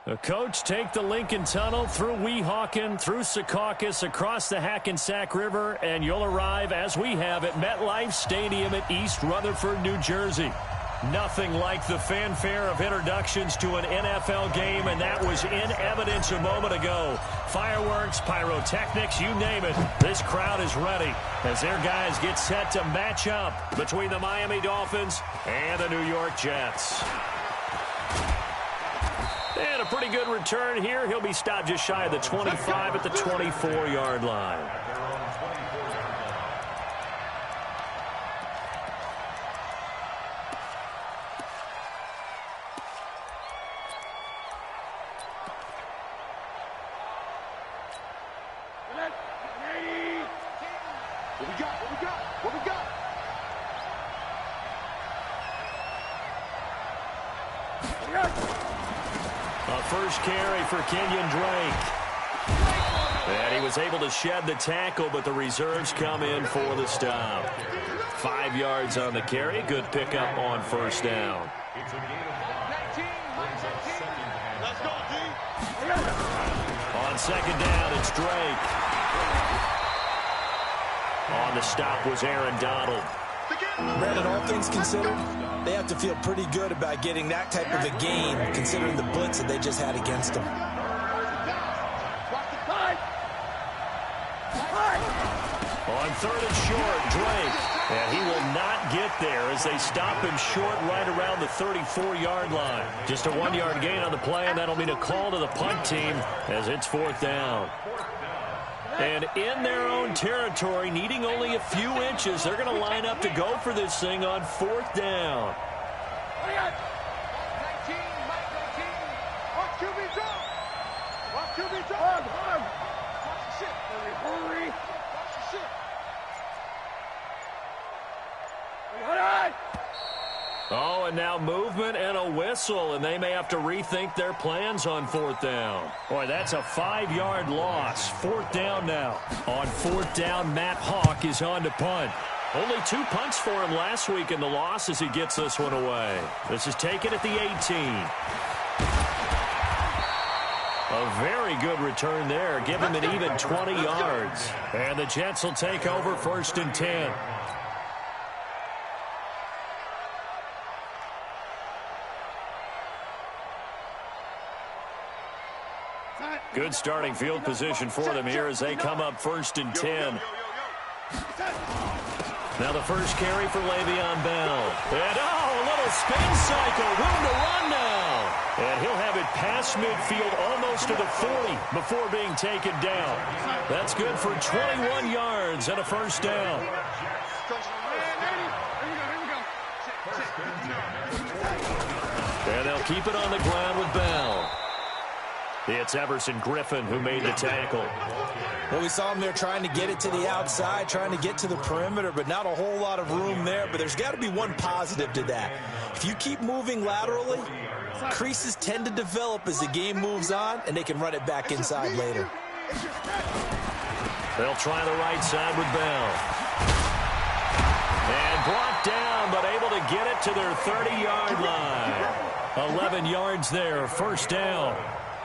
The coach take the Lincoln Tunnel through Weehawken, through Secaucus, across the Hackensack River, and you'll arrive, as we have, at MetLife Stadium at East Rutherford, New Jersey. Nothing like the fanfare of introductions to an NFL game, and that was in evidence a moment ago. Fireworks, pyrotechnics, you name it. This crowd is ready as their guys get set to match up between the Miami Dolphins and the New York Jets. And a pretty good return here. He'll be stopped just shy of the 25 at the 24-yard line. What we got? A first carry for Kenyon Drake. And he was able to shed the tackle, but the reserves come in for the stop. 5 yards on the carry. Good pickup on first down. On second down, it's Drake. On the stop was Aaron Donald. Brandon, all things considered, they have to feel pretty good about getting that type of a gain, considering the blitz that they just had against them. On third and short, Drake. And he will not get there as they stop him short right around the 34-yard line. Just a 1-yard gain on the play, and that'll mean a call to the punt team as it's fourth down. And in their own territory, needing only a few inches, they're going to line up to go for this thing on fourth down. Oh, and now movement and a whistle, and they may have to rethink their plans on fourth down. Boy, that's a 5-yard loss. Fourth down now. On fourth down, Matt Hawk is on to punt. Only 2 punts for him last week in the loss as he gets this one away. This is taken at the 18. A very good return there. Give him an even 20 yards. And the Jets will take over first and 10. Good starting field position for them here as they come up first and 10. Now the first carry for Le'Veon Bell. And a little spin cycle. Room to run now. And he'll have it past midfield almost to the 40 before being taken down. That's good for 21 yards and a first down. And they'll keep it on the ground with Bell. It's Everson Griffin who made the tackle. Well, we saw him there trying to get it to the outside, trying to get to the perimeter, but not a whole lot of room there. But there's got to be one positive to that. If you keep moving laterally, creases tend to develop as the game moves on, and they can run it back inside later. They'll try the right side with Bell. And brought down, but able to get it to their 30-yard line. 11 yards there, first down.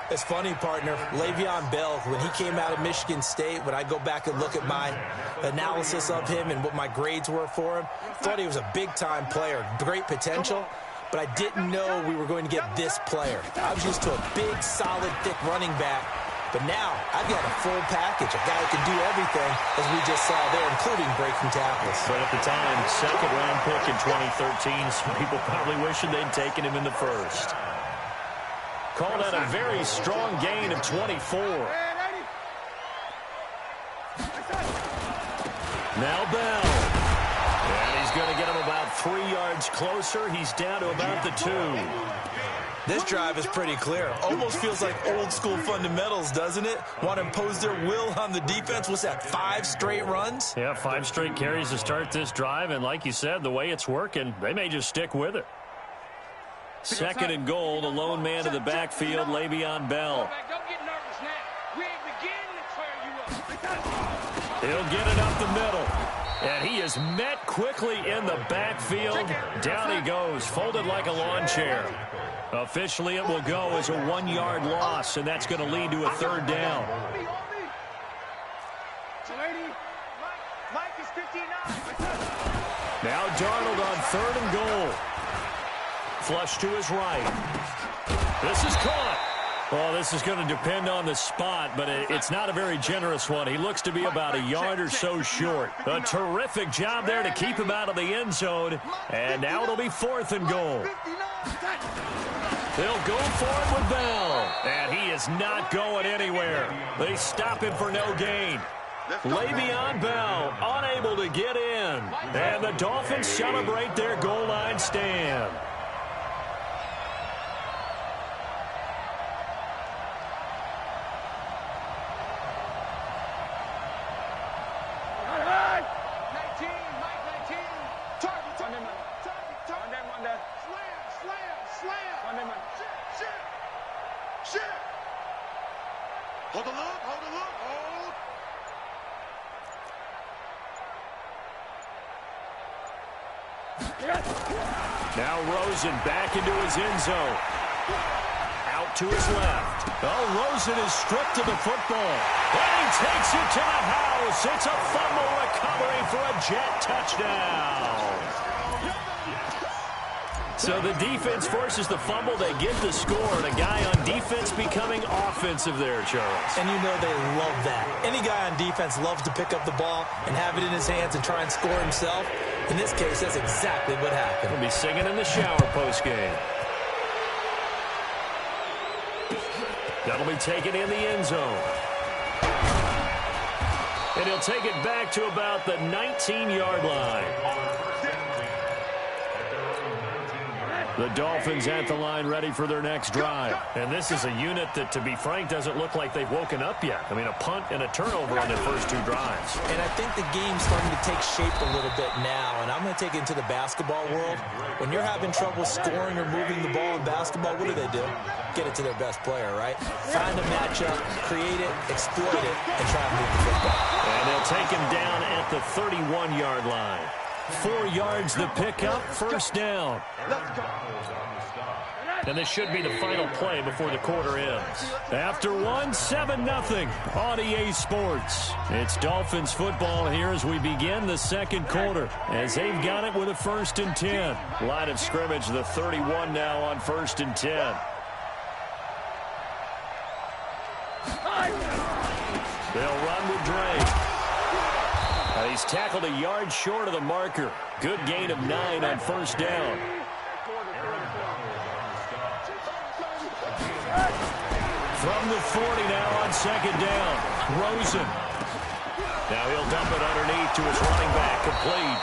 It's funny, partner. Le'Veon Bell, when he came out of Michigan State, when I go back and look at my analysis of him and what my grades were for him, thought he was a big-time player, great potential, but I didn't know we were going to get this player. I was used to a big, solid, thick running back, but now I've got a full package, a guy who can do everything, as we just saw there, including breaking tackles. But at the time, second-round pick in 2013, some people probably wishing they'd taken him in the first. Called out a very strong gain of 24. Now Bell. And he's going to get him about 3 yards closer. He's down to about the 2. This drive is pretty clear. Almost feels like old-school fundamentals, doesn't it? Want to impose their will on the defense. What's that, 5 straight runs? Yeah, 5 straight carries to start this drive. And like you said, the way it's working, they may just stick with it. Second and goal, the lone man in the backfield, Le'Veon Bell. He'll get it up the middle. And he is met quickly in the backfield. Down he goes, folded like a lawn chair. Officially, it will go as a 1-yard loss, and that's going to lead to a third down. Now Darnold on 3rd and goal. Flush to his right. This is caught. Well, this is going to depend on the spot, but it's not a very generous one. He looks to be about a yard or so short. A terrific job there to keep him out of the end zone. And now it'll be 4th and goal. They'll go for it with Bell. And he is not going anywhere. They stop him for no gain. Le'Veon Bell unable to get in. And the Dolphins celebrate their goal line stand. Hold the look, hold the look, hold. Now Rosen back into his end zone. Out to his left. Oh, Rosen is stripped of the football. And he takes it to the house. It's a fumble recovery for a Jet touchdown. So the defense forces the fumble. They get the score. And a guy on defense becoming offensive there, Charles. And you know they love that. Any guy on defense loves to pick up the ball and have it in his hands and try and score himself. In this case, that's exactly what happened. He'll be singing in the shower postgame. That'll be taken in the end zone. And he'll take it back to about the 19-yard line. The Dolphins at the line ready for their next drive. And this is a unit that, to be frank, doesn't look like they've woken up yet. I mean, a punt and a turnover on their first 2 drives. And I think the game's starting to take shape a little bit now. And I'm going to take it into the basketball world. When you're having trouble scoring or moving the ball in basketball, what do? Get it to their best player, right? Find a matchup, create it, exploit it, and try and move the football. And they'll take him down at the 31-yard line. 4 yards the pickup, first down. And this should be the final play before the quarter ends. After 1, 7-0 on EA Sports. It's Dolphins football here as we begin the second quarter. As they've got it with a 1st and 10. Line of scrimmage, the 31 now on 1st and 10. They'll run with Drake. He's tackled a yard short of the marker. Good gain of 9 on first down. From the 40 now on second down. Rosen. Now he'll dump it underneath to his running back, complete.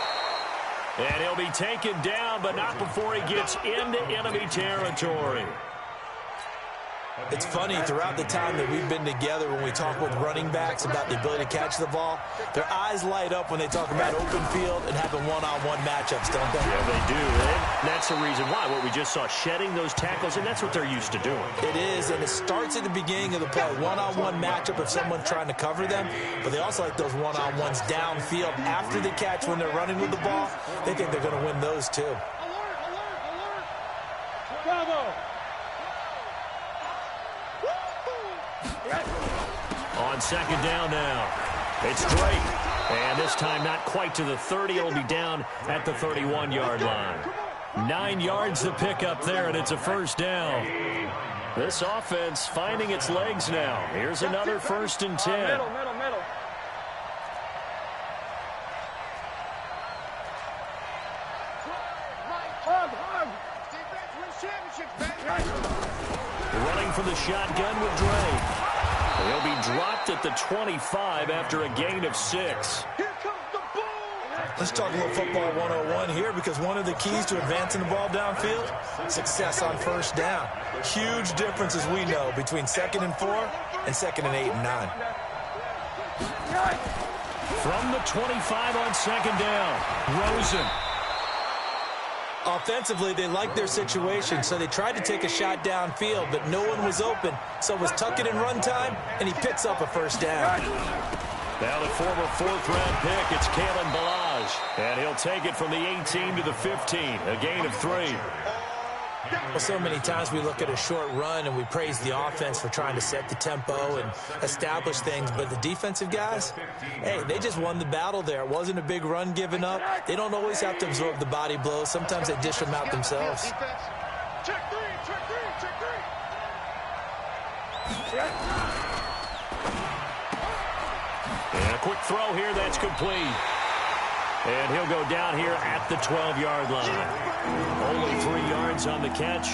And he'll be taken down, but not before he gets into enemy territory. It's funny, throughout the time that we've been together, when we talk with running backs about the ability to catch the ball, their eyes light up when they talk about open field and having one-on-one matchups, don't they? Yeah, they do. And that's the reason why. What we just saw, shedding those tackles, and that's what they're used to doing. It is, and it starts at the beginning of the play. One-on-one matchup of someone trying to cover them, but they also like those one-on-ones downfield after the catch when they're running with the ball. They think they're going to win those, too. Bravo! On second down now, it's Drake. And this time not quite to the 30. It'll be down at the 31-yard line. 9 yards the pickup there, and it's a first down. This offense finding its legs now. Here's another 1st and 10. Middle. Running for the shotgun with Drake. He'll be dropped at the 25 after a gain of 6. Here comes the ball. Let's talk a little football 101 here, because one of the keys to advancing the ball downfield, success on first down. Huge difference, as we know, between 2nd and 4 and 2nd and 8 and 9. From the 25 on second down, Rosen. Offensively, they liked their situation, so they tried to take a shot downfield, but no one was open. So it was tuck it and run time, and he picks up a first down. Now the former 4th-round pick, it's Kalen Ballage. And he'll take it from the 18 to the 15, a gain of 3. Well, so many times we look at a short run and we praise the offense for trying to set the tempo and establish things, but the defensive guys, hey, they just won the battle there. It wasn't a big run given up. They don't always have to absorb the body blows. Sometimes they dish them out themselves. Check three, check three, check three. And a quick throw here, that's complete. And he'll go down here at the 12-yard line. Only 3 yards on the catch.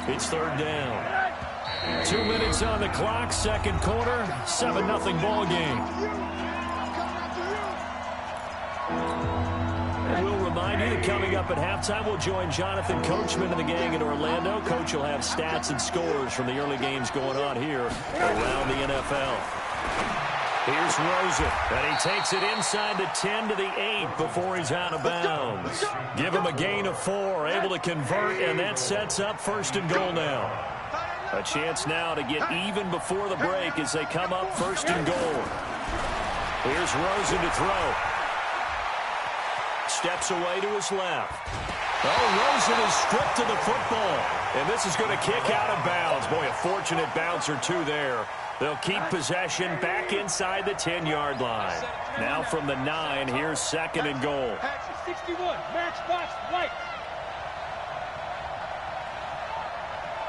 It's third down. 2 minutes on the clock, second quarter, 7-0 ball game. And we'll remind you that coming up at halftime, we'll join Jonathan Coachman and the gang in Orlando. Coach will have stats and scores from the early games going on here around the NFL. Here's Rosen, and he takes it inside the 10 to the 8 before he's out of bounds. Give him a gain of 4, able to convert, and that sets up first and goal now. A chance now to get even before the break as they come up first and goal. Here's Rosen to throw. Steps away to his left. Oh, Rosen is stripped to the football, and this is going to kick out of bounds. Boy, a fortunate bounce or two there. They'll keep possession back inside the 10-yard line. Now from the 9, here's second and goal. 61, matchbox, white.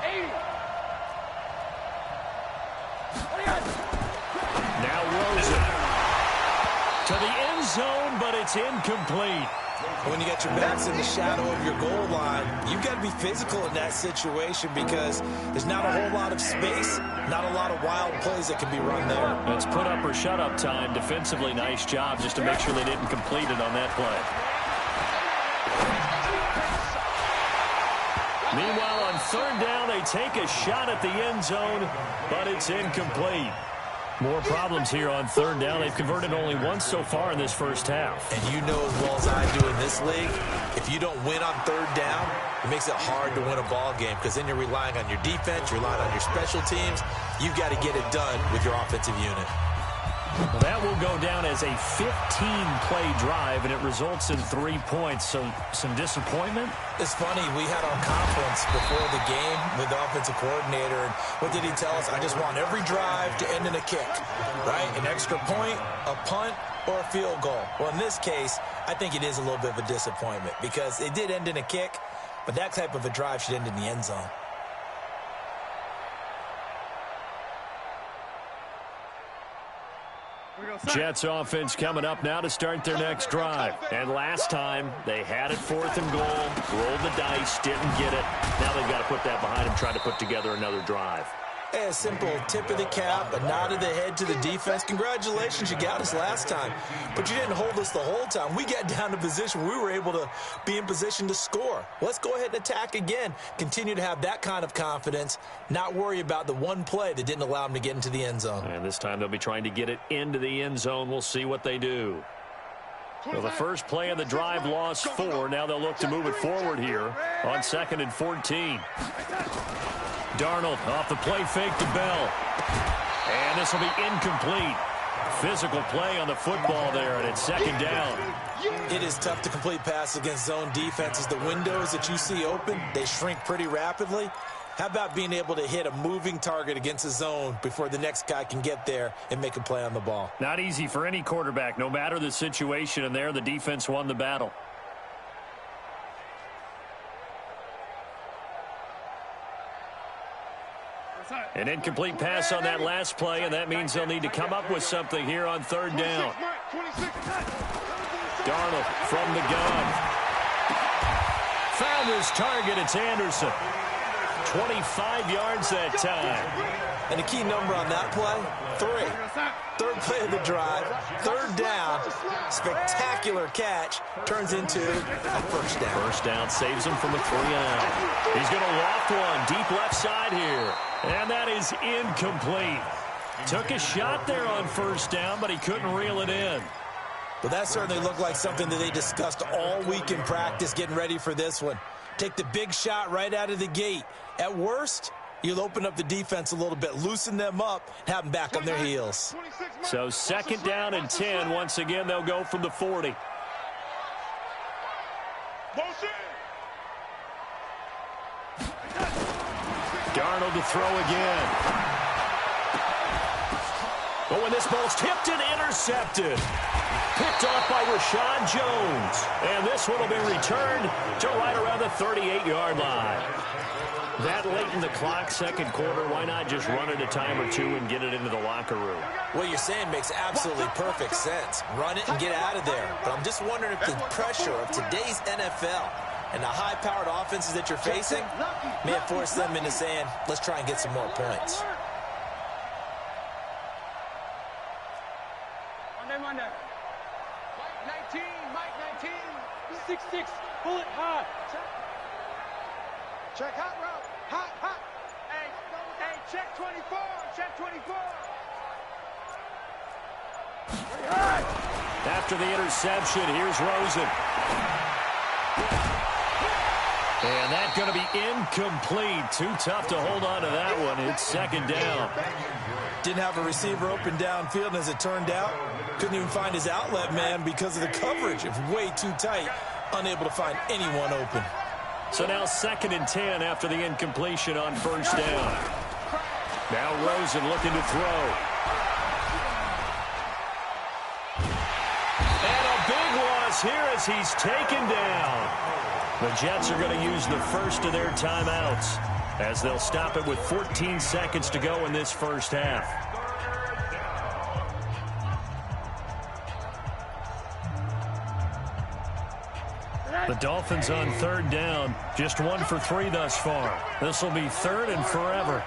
80. Now Rosen to the end zone, but it's incomplete. When you got your backs in the shadow of your goal line, you've got to be physical in that situation because there's not a whole lot of space, not a lot of wild plays that can be run there. That's put up or shut up time. Defensively, nice job just to make sure they didn't complete it on that play. Meanwhile, on third down, they take a shot at the end zone, but it's incomplete. More problems here on third down. They've converted only once so far in this first half. And you know as well as I do in this league, if you don't win on third down, it makes it hard to win a ball game because then you're relying on your defense, you're relying on your special teams. You've got to get it done with your offensive unit. Well, that will go down as a 15-play drive, and it results in 3 points. So some disappointment? It's funny. We had our conference before the game with the offensive coordinator, and what did he tell us? I just want every drive to end in a kick, right? An extra point, a punt, or a field goal. Well, in this case, I think it is a little bit of a disappointment because it did end in a kick, but that type of a drive should end in the end zone. Jets offense coming up now to start their next drive. And last time, they had it fourth and goal, rolled the dice, didn't get it. Now they've got to put that behind them, try to put together another drive. Hey, a simple tip of the cap, a nod of the head to the defense. Congratulations, you got us last time. But you didn't hold us the whole time. We got down to position where we were able to be in position to score. Let's go ahead and attack again. Continue to have that kind of confidence, not worry about the one play that didn't allow them to get into the end zone. And this time they'll be trying to get it into the end zone. We'll see what they do. Well, the first play of the drive lost 4. Now they'll look to move it forward here on 2nd and 14. Darnold off the play fake to Bell. And this will be incomplete. Physical play on the football there, and it's second down. It is tough to complete passes against zone defenses. The windows that you see open, they shrink pretty rapidly. How about being able to hit a moving target against a zone before the next guy can get there and make a play on the ball? Not easy for any quarterback, no matter the situation, and there the defense won the battle. An incomplete pass on that last play, and that means they'll need to come up with something here on third down. Darnold from the gun. Found his target. It's Anderson. 25 yards that time. And the key number on that play, 3. Third play of the drive, third down, spectacular catch, turns into a first down. First down saves him from a 3-and-out. He's going to loft one deep left side here. And that is incomplete. Took a shot there on first down, but he couldn't reel it in. Well, that certainly looked like something that they discussed all week in practice getting ready for this one. Take the big shot right out of the gate. At worst, you'll open up the defense a little bit, loosen them up, and have them back on their heels. So second down and 10. Once again, they'll go from the 40. Darnold to throw again. Oh, and this ball's tipped and intercepted. Picked off by Rashad Jones. And this one will be returned to right around the 38-yard line. That late in the clock, second quarter, why not just run it a time or two and get it into the locker room? What you're saying makes absolutely perfect sense. Run it and get out of there. But I'm just wondering if the pressure of today's NFL and the high-powered offenses that you're facing may have forced them into saying, let's try and get some more points. Monday. Mike 19, Mike 19. 6-6, pull it high. Check hot route. Hot, hot. Hey, check 24. Check 24. After the interception, here's Rosen. And that's going to be incomplete. Too tough to hold on to that one. It's second down. Didn't have a receiver open downfield, and as it turned out, couldn't even find his outlet man because of the coverage. It was way too tight, unable to find anyone open. So now 2nd and 10 after the incompletion on first down. Now Rosen looking to throw. And a big loss here as he's taken down. The Jets are going to use the first of their timeouts as they'll stop it with 14 seconds to go in this first half. The Dolphins on third down, just 1 for 3 thus far. This will be third and forever.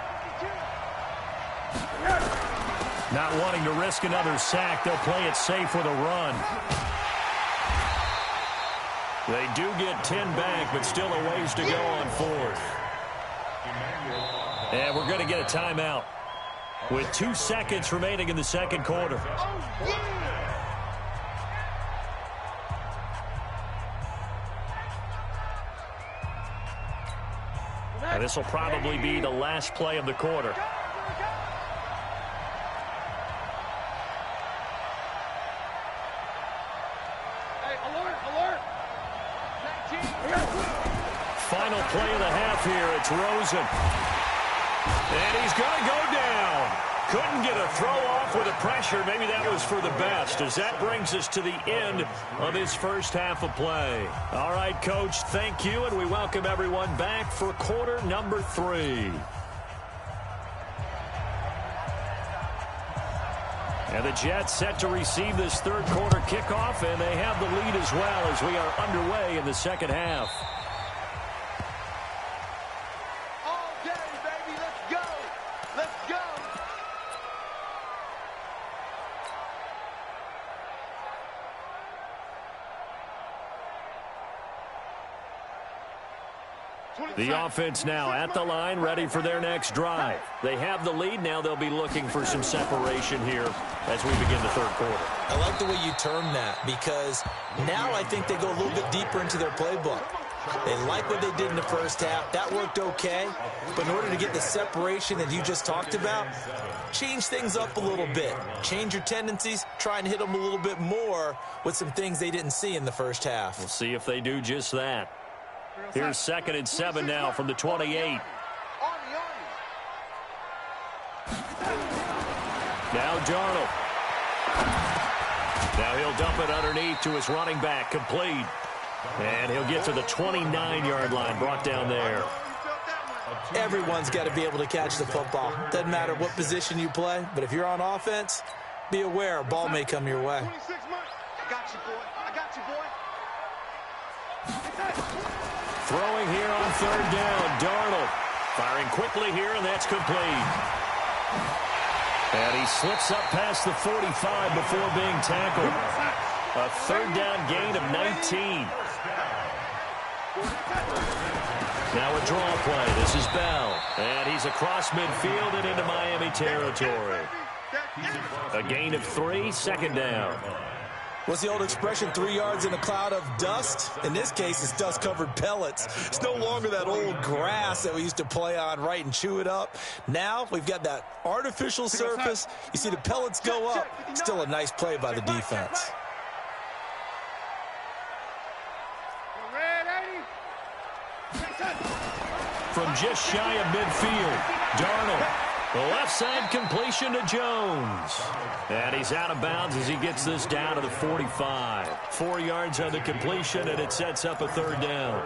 Not wanting to risk another sack, they'll play it safe with a run. They do get 10 back, but still a ways to go on fourth. And we're going to get a timeout with 2 seconds remaining in the second quarter. And this will probably be the last play of the quarter. Hey, alert, alert. 19. Final play of the half here. It's Rosen. And he's going to go down. Couldn't get a throw off with the pressure. Maybe that was for the best, as that brings us to the end of this first half of play. All right, Coach, thank you, and we welcome everyone back for quarter number 3. And the Jets set to receive this third quarter kickoff, and they have the lead as well as we are underway in the second half. All day, baby, let's go. Let's go. The offense now at the line, ready for their next drive. They have the lead. Now they'll be looking for some separation here as we begin the third quarter. I like the way you term that, because now I think they go a little bit deeper into their playbook. They like what they did in the first half. That worked okay. But in order to get the separation that you just talked about, change things up a little bit. Change your tendencies. Try and hit them a little bit more with some things they didn't see in the first half. We'll see if they do just that. Here's 2nd and 7 now from the 28. Now Darnold. Now he'll dump it underneath to his running back, complete. And he'll get to the 29-yard line, brought down there. Everyone's got to be able to catch the football. Doesn't matter what position you play, but if you're on offense, be aware a ball may come your way. I got you, boy. I got you, boy. Throwing here on third down, Darnold. Firing quickly here, and that's complete. And he slips up past the 45 before being tackled. A third down gain of 19. Now a draw play. This is Bell. And he's across midfield and into Miami territory. A gain of 3, second down. What's the old expression, 3 yards in a cloud of dust? In this case, it's dust-covered pellets. It's no longer that old grass that we used to play on, right, and chew it up. Now we've got that artificial surface. You see the pellets go up. Still a nice play by the defense. from just shy of midfield. Darnold. The left side completion to Jones. And he's out of bounds as he gets this down to the 45. 4 yards on the completion, and it sets up a third down.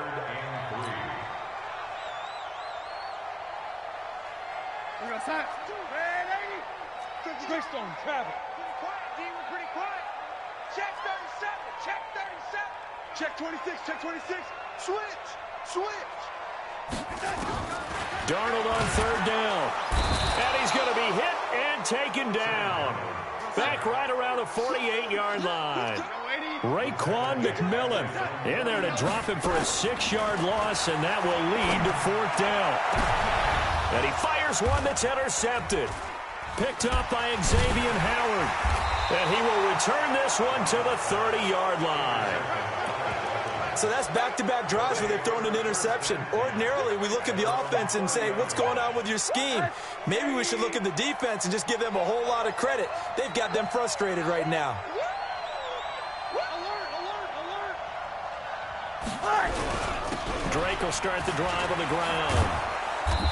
Greystone, travel. Pretty quiet, D. We're pretty quiet. Check 37. Check 37. Check 26. Check 26. Switch. Switch. Darnold on third down. And he's going to be hit and taken down. Back right around the 48-yard line. Raekwon McMillan in there to drop him for a 6-yard loss, and that will lead to fourth down. And he fires one that's intercepted. Picked up by Xavier Howard. And he will return this one to the 30-yard line. So that's back-to-back drives where they've thrown an interception. Ordinarily, we look at the offense and say, what's going on with your scheme? Maybe we should look at the defense and just give them a whole lot of credit. They've got them frustrated right now. Drake will start the drive on the ground.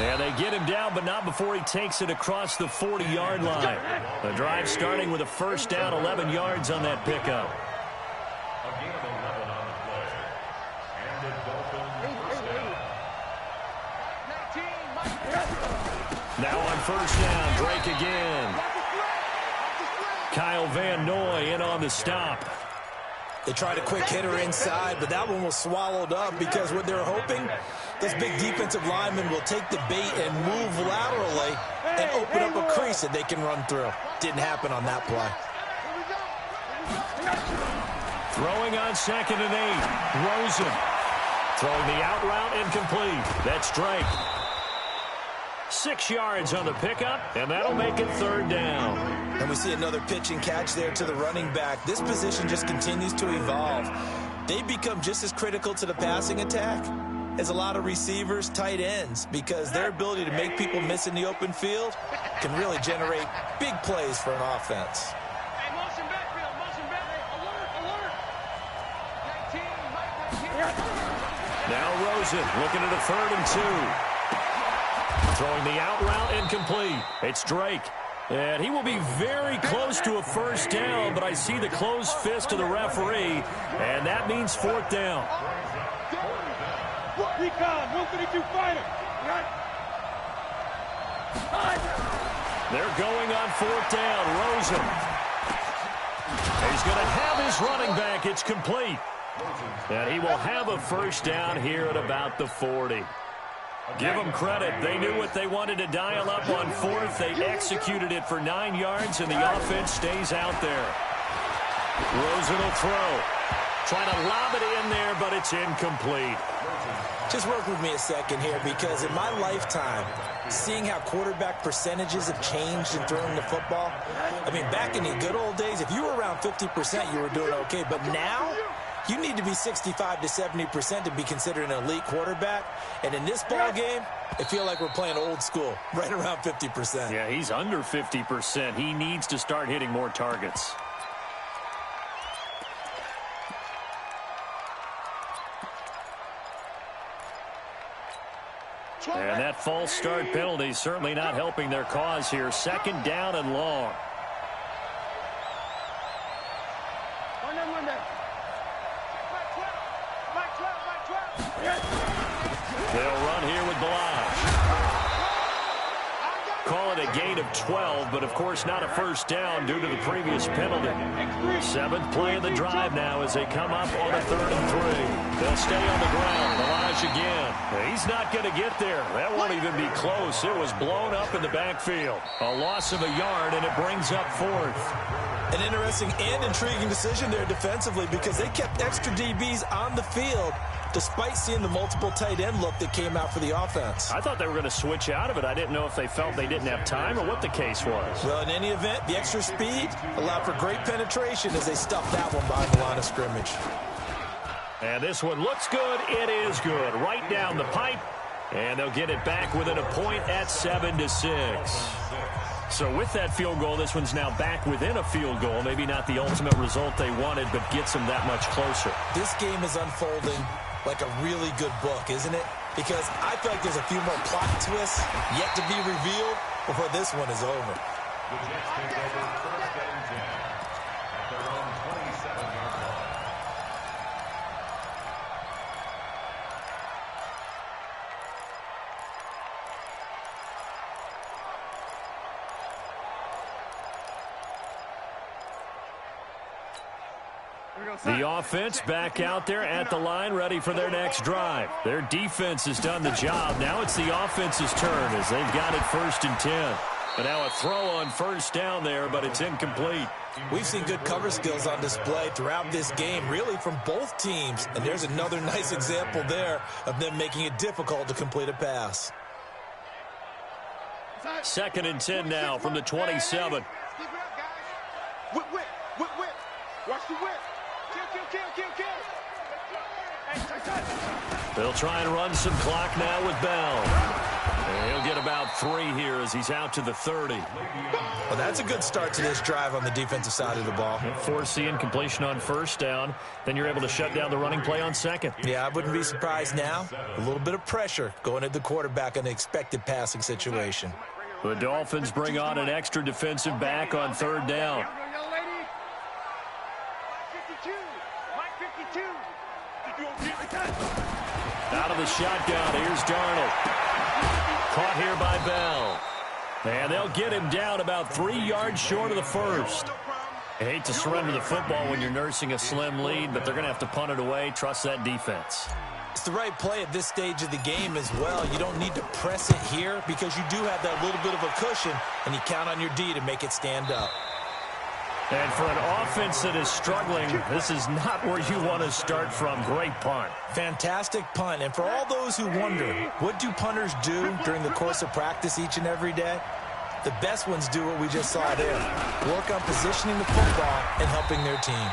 And they get him down, but not before he takes it across the 40-yard line. The drive starting with a first down, 11 yards on that pickup. Now on first down, Drake again. Kyle Van Noy in on the stop. They tried a quick hitter inside, but that one was swallowed up because what they're hoping, those big defensive linemen will take the bait and move laterally and open up a crease that they can run through. Didn't happen on that play. Throwing on 2nd and 8. Rosen. Throwing the out route incomplete. That's Drake. 6 yards on the pickup, and that'll make it third down. And we see another pitch and catch there to the running back. This position just continues to evolve. They become just as critical to the passing attack as a lot of receivers, tight ends, because their ability to make people miss in the open field can really generate big plays for an offense. Hey, motion backfield, motion backfield. Alert, alert. 19. Now Rosen looking at a 3rd and 2. Throwing the out route incomplete. It's Drake. And he will be very close to a first down, but I see the closed fist of the referee, and that means fourth down. Recon, 152 fighter. They're going on fourth down. Rosen. He's going to have his running back. It's complete. And he will have a first down here at about the 40. Give them credit. They knew what they wanted to dial up on fourth. They executed it for 9 yards, and the offense stays out there. Rosen will throw. Trying to lob it in there, but it's incomplete. Just work with me a second here, because in my lifetime, seeing how quarterback percentages have changed in throwing the football, I mean, back in the good old days, if you were around 50%, you were doing okay. But now, you need to be 65 to 70% to be considered an elite quarterback. And in this ball game, I feel like we're playing old school, right around 50%. Yeah, he's under 50%. He needs to start hitting more targets. And that false start penalty certainly not helping their cause here. 2nd down and long. They'll run here with Balazs. Call it a gain of 12, but of course not a first down due to the previous penalty. 7th play of the drive now as they come up on a 3rd and 3. They'll stay on the ground. Balazs again. He's not going to get there. That won't even be close. It was blown up in the backfield. A loss of a yard, and it brings up 4th. An interesting and intriguing decision there defensively, because they kept extra DBs on the field despite seeing the multiple tight end look that came out for the offense. I thought they were going to switch out of it. I didn't know if they felt they didn't have time or what the case was. Well, in any event, the extra speed allowed for great penetration as they stuffed that one behind the line of scrimmage. And this one looks good. It is good. Right down the pipe. And they'll get it back within a point at 7-6. So with that field goal, this one's now back within a field goal. Maybe not the ultimate result they wanted, but gets them that much closer. This game is unfolding like a really good book, isn't it? because I feel like there's a few more plot twists yet to be revealed before this one is over. The Jets take over first and 10 at their own 27-yard line. The offense back out there at the line, ready for their next drive. Their defense has done the job. Now it's the offense's turn as they've got it 1st and 10. And now a throw on 1st down there, but it's incomplete. We've seen good cover skills on display throughout this game, really from both teams. And there's another nice example there of them making it difficult to complete a pass. 2nd and 10 now from the 27. Whip, whip, whip, whip. Watch the whip. Kill. They'll try and run some clock now with Bell. And he'll get about 3 here as he's out to the 30. Well, that's a good start to this drive on the defensive side of the ball. Force the incompletion on 1st down. Then you're able to shut down the running play on 2nd. Yeah, I wouldn't be surprised now. A little bit of pressure going at the quarterback in the expected passing situation. The Dolphins bring on an extra defensive back on 3rd down. Out of the shotgun, here's Darnold. Caught here by Bell. And they'll get him down about 3 yards short of the 1st. I hate to surrender the football when you're nursing a slim lead, but they're going to have to punt it away. Trust that defense. It's the right play at this stage of the game as well. You don't need to press it here because you do have that little bit of a cushion, and you count on your D to make it stand up. And for an offense that is struggling, this is not where you want to start from. Great punt. Fantastic punt. And for all those who wonder, what do punters do during the course of practice each and every day? The best ones do what we just saw there. Work on positioning the football and helping their team.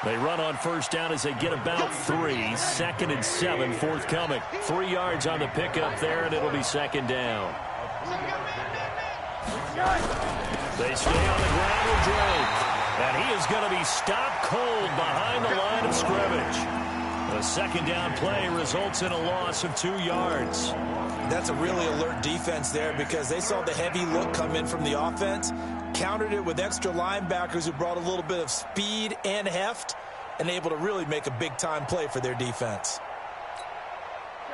They run on 1st down as they get about 3. 2nd and 7 forthcoming. 3 yards on the pickup there, and it'll be 2nd down. They stay on the ground with Drake. And he is going to be stopped cold behind the line of scrimmage. The 2nd down play results in a loss of 2 yards. That's a really alert defense there because they saw the heavy look come in from the offense, countered it with extra linebackers who brought a little bit of speed and heft, and able to really make a big-time play for their defense.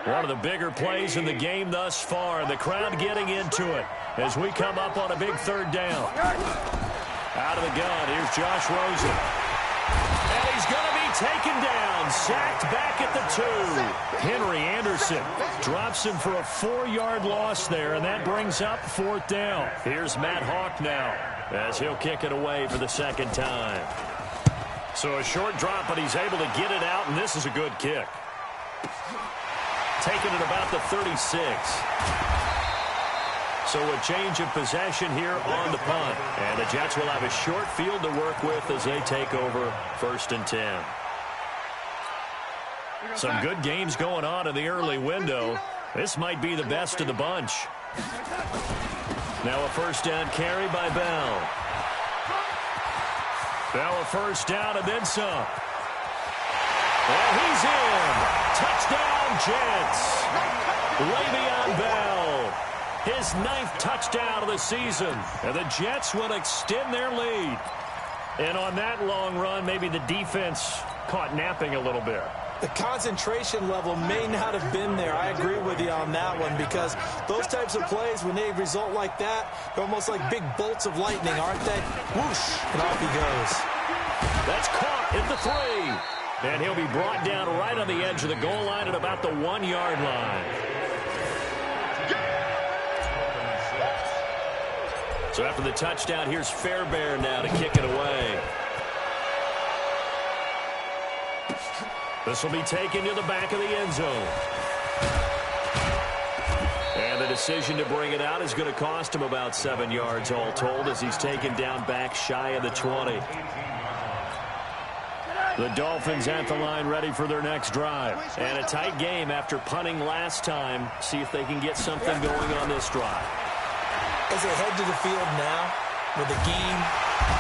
One of the bigger plays in the game thus far, and the crowd getting into it as we come up on a big 3rd down. Out of the gun, here's Josh Rosen. And he's going to be taken down, sacked back at the 2. Henry Anderson drops him for a 4-yard loss there, and that brings up 4th down. Here's Matt Hawk now as he'll kick it away for the 2nd time. So a short drop, but he's able to get it out, and this is a good kick. Taking it about the 36. So a change of possession here on the punt. And the Jets will have a short field to work with as they take over 1st and 10. Some good games going on in the early window. This might be the best of the bunch. Now a 1st down carry by Bell. Bell a 1st down and then some. And he's in. Touchdown, Jets. Le'Veon Bell. His 9th touchdown of the season. And the Jets will extend their lead. And on that long run, maybe the defense caught napping a little bit. The concentration level may not have been there. I agree with you on that one because those types of plays, when they result like that, they're almost like big bolts of lightning, aren't they? Whoosh, and off he goes. That's caught at the 3. And he'll be brought down right on the edge of the goal line at about the 1-yard line. So after the touchdown, here's Fairbairn now to kick it away. This will be taken to the back of the end zone. And the decision to bring it out is going to cost him about 7 yards all told as he's taken down back shy of the 20. The Dolphins at the line ready for their next drive. And a tight game after punting last time. See if they can get something going on this drive. As they head to the field now with the game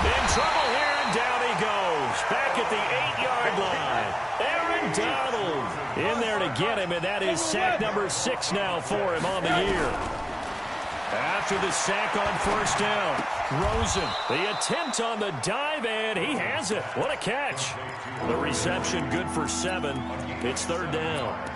In trouble here, and down he goes. Back at the 8-yard line. Aaron Donald in there to get him, and that is sack number 6 now for him on the year. After the sack on first down, Rosen, the attempt on the dive, and he has it. What a catch. The reception good for 7. It's 3rd down.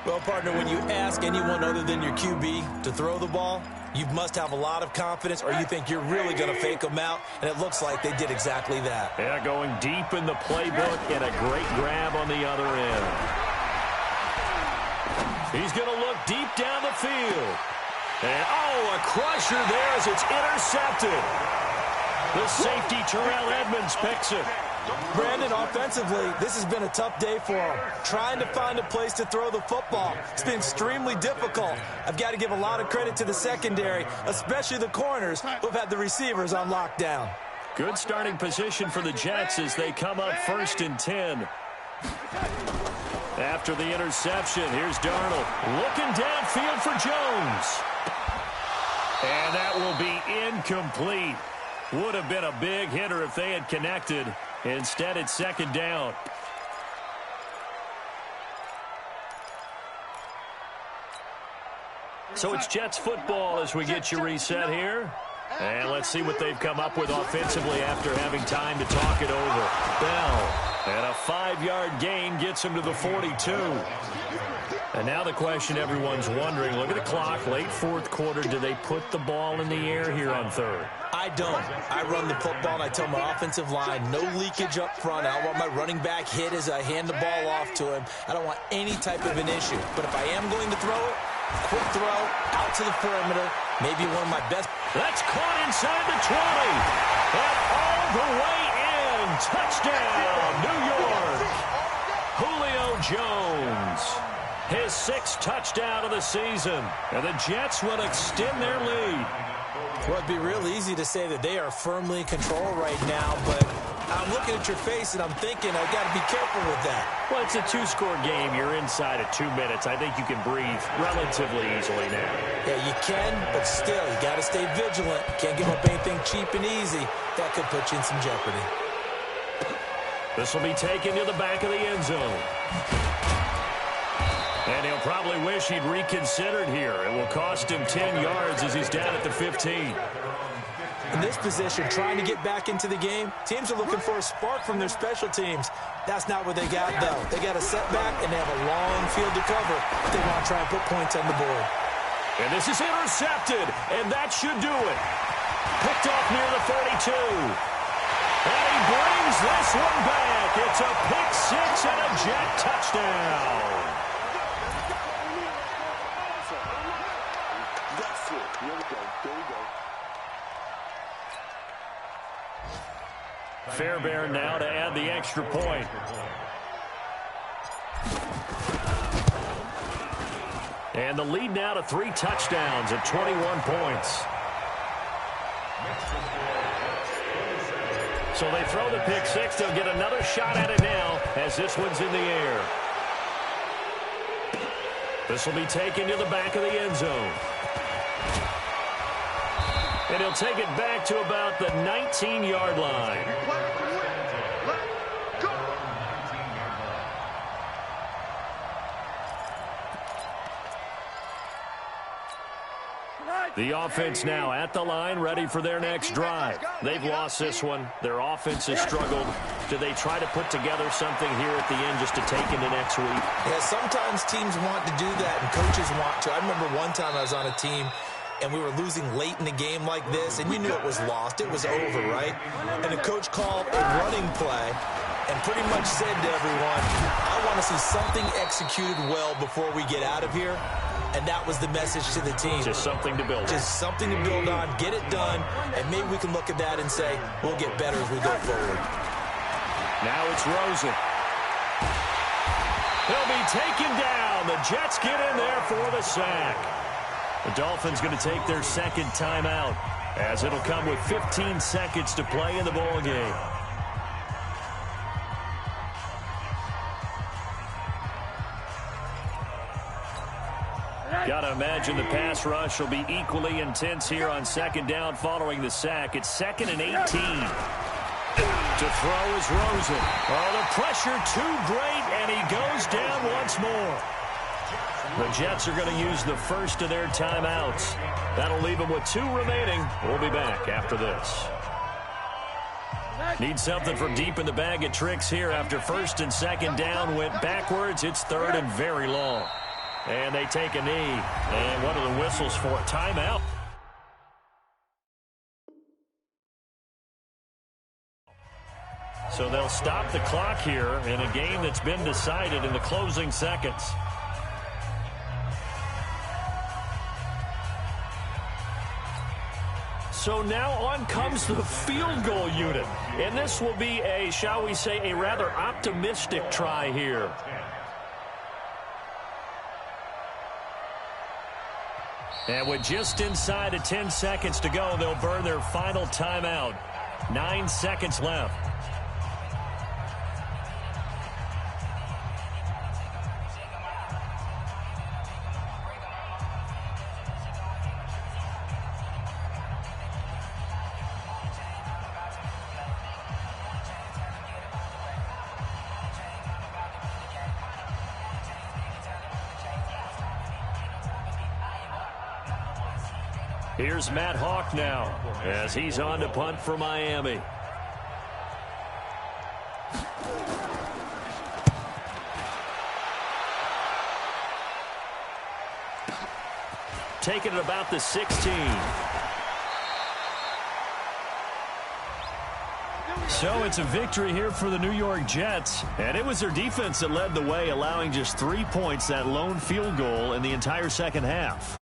Well, partner, when you ask anyone other than your QB to throw the ball, you must have a lot of confidence, or you think you're really going to fake them out, and it looks like they did exactly that. Yeah, going deep in the playbook, and a great grab on the other end. He's going to look deep down the field. And, oh, a crusher there as it's intercepted. The safety, Terrell Edmonds, picks it. Brandon, offensively, this has been a tough day for him. Trying to find a place to throw the football. It's been extremely difficult. I've got to give a lot of credit to the secondary, especially the corners who've had the receivers on lockdown. Good starting position for the Jets as they come up 1st and 10. After the interception, here's Darnold looking downfield for Jones. And that will be incomplete. Would have been a big hitter if they had connected. Instead, it's 2nd down. So it's Jets football as we get you reset here. And let's see what they've come up with offensively after having time to talk it over. Bell, and a 5-yard gain gets him to the 42. And now the question everyone's wondering, look at the clock, late 4th quarter, do they put the ball in the air here on 3rd? I don't. I run the football, and I tell my offensive line, no leakage up front. I don't want my running back hit as I hand the ball off to him. I don't want any type of an issue. But if I am going to throw it, quick throw, out to the perimeter, maybe one of my best. That's caught inside the 20. And all the way in. Touchdown, New York. Julio Jones. His 6th touchdown of the season. And the Jets will extend their lead. Well, it'd be real easy to say that they are firmly in control right now, but I'm looking at your face and I'm thinking I've got to be careful with that. Well, it's a 2-score game. You're inside at 2 minutes. I think you can breathe relatively easily now. Yeah, you can, but still, you got to stay vigilant. You can't give up anything cheap and easy. That could put you in some jeopardy. This will be taken to the back of the end zone. And he'll probably wish he'd reconsidered here. It will cost him 10 yards as he's down at the 15. In this position, trying to get back into the game, teams are looking for a spark from their special teams. That's not what they got, though. They got a setback, and they have a long field to cover if they want to try and put points on the board. And this is intercepted, and that should do it. Picked off near the 32. And he brings this one back. It's a pick 6 and a Jet touchdown. Fairbairn now to add the extra point. And the lead now to 3 touchdowns at 21 points. So they throw the pick 6. They'll get another shot at it now as this one's in the air. This will be taken to the back of the end zone. And he'll take it back to about the 19-yard line. The offense now at the line, ready for their next drive. They've lost this one. Their offense has struggled. Do they try to put together something here at the end just to take into next week? Yeah, sometimes teams want to do that, and coaches want to. I remember one time I was on a team, and we were losing late in the game like this, and you knew it was lost. It was over, right? And the coach called a running play and pretty much said to everyone, I want to see something executed well before we get out of here. And that was the message to the team. Just something to build on. Just something to build on, get it done, and maybe we can look at that and say, we'll get better as we go forward. Now it's Rosen. He'll be taken down. The Jets get in there for the sack. The Dolphins going to take their 2nd timeout as it'll come with 15 seconds to play in the ball game. Gotta imagine the pass rush will be equally intense here on second down following the sack. It's 2nd and 18. To throw is Rosen. Oh, the pressure too great, and he goes down once more. The Jets are going to use the first of their timeouts. That'll leave them with 2 remaining. We'll be back after this. Need something from deep in the bag of tricks here after 1st and 2nd down went backwards. It's 3rd and very long. And they take a knee. And what are the whistles for? Timeout. So they'll stop the clock here in a game that's been decided in the closing seconds. So now on comes the field goal unit. And this will be a, shall we say, a rather optimistic try here. And with just inside of 10 seconds to go, they'll burn their final timeout. 9 seconds left. Here's Matt Hawk now as he's on to punt for Miami. Taking it about the 16. So it's a victory here for the New York Jets. And it was their defense that led the way, allowing just 3 points, that lone field goal in the entire second half.